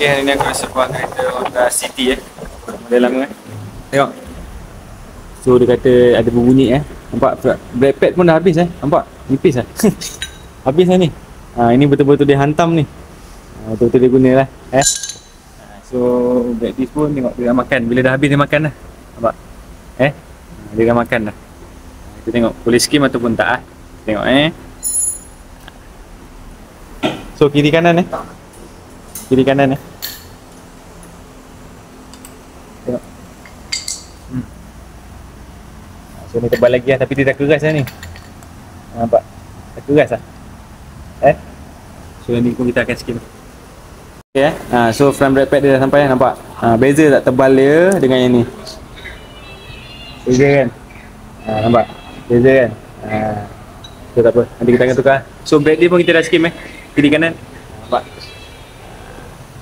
Okay, hari ni aku rasa buat kereta Honda City model lama Tengok. So dia kata ada berbunyi Nampak brake pad pun dah habis Nampak? Nipis Habis lah ni. Ini betul-betul dia hantam ni. Betul-betul dia guna lah So brake disc pun tengok dia dah makan. Bila dah habis dia makan dah. Nampak? Dia dah makan dah. Kita tengok boleh skim ataupun tak Tengok So kiri kanan Kiri kanan Tengok. So ni tebal lagi tapi dia dah keras ni. Nampak? Dah keras So ni pun kita akan skim. Okay so front brake pad dia dah sampai nampak? Beza tak tebal dia dengan yang ni? Beza kan? Nampak? Beza kan? So tak apa, nanti kita akan tukar. So brake dia pun kita dah skim kiri kanan.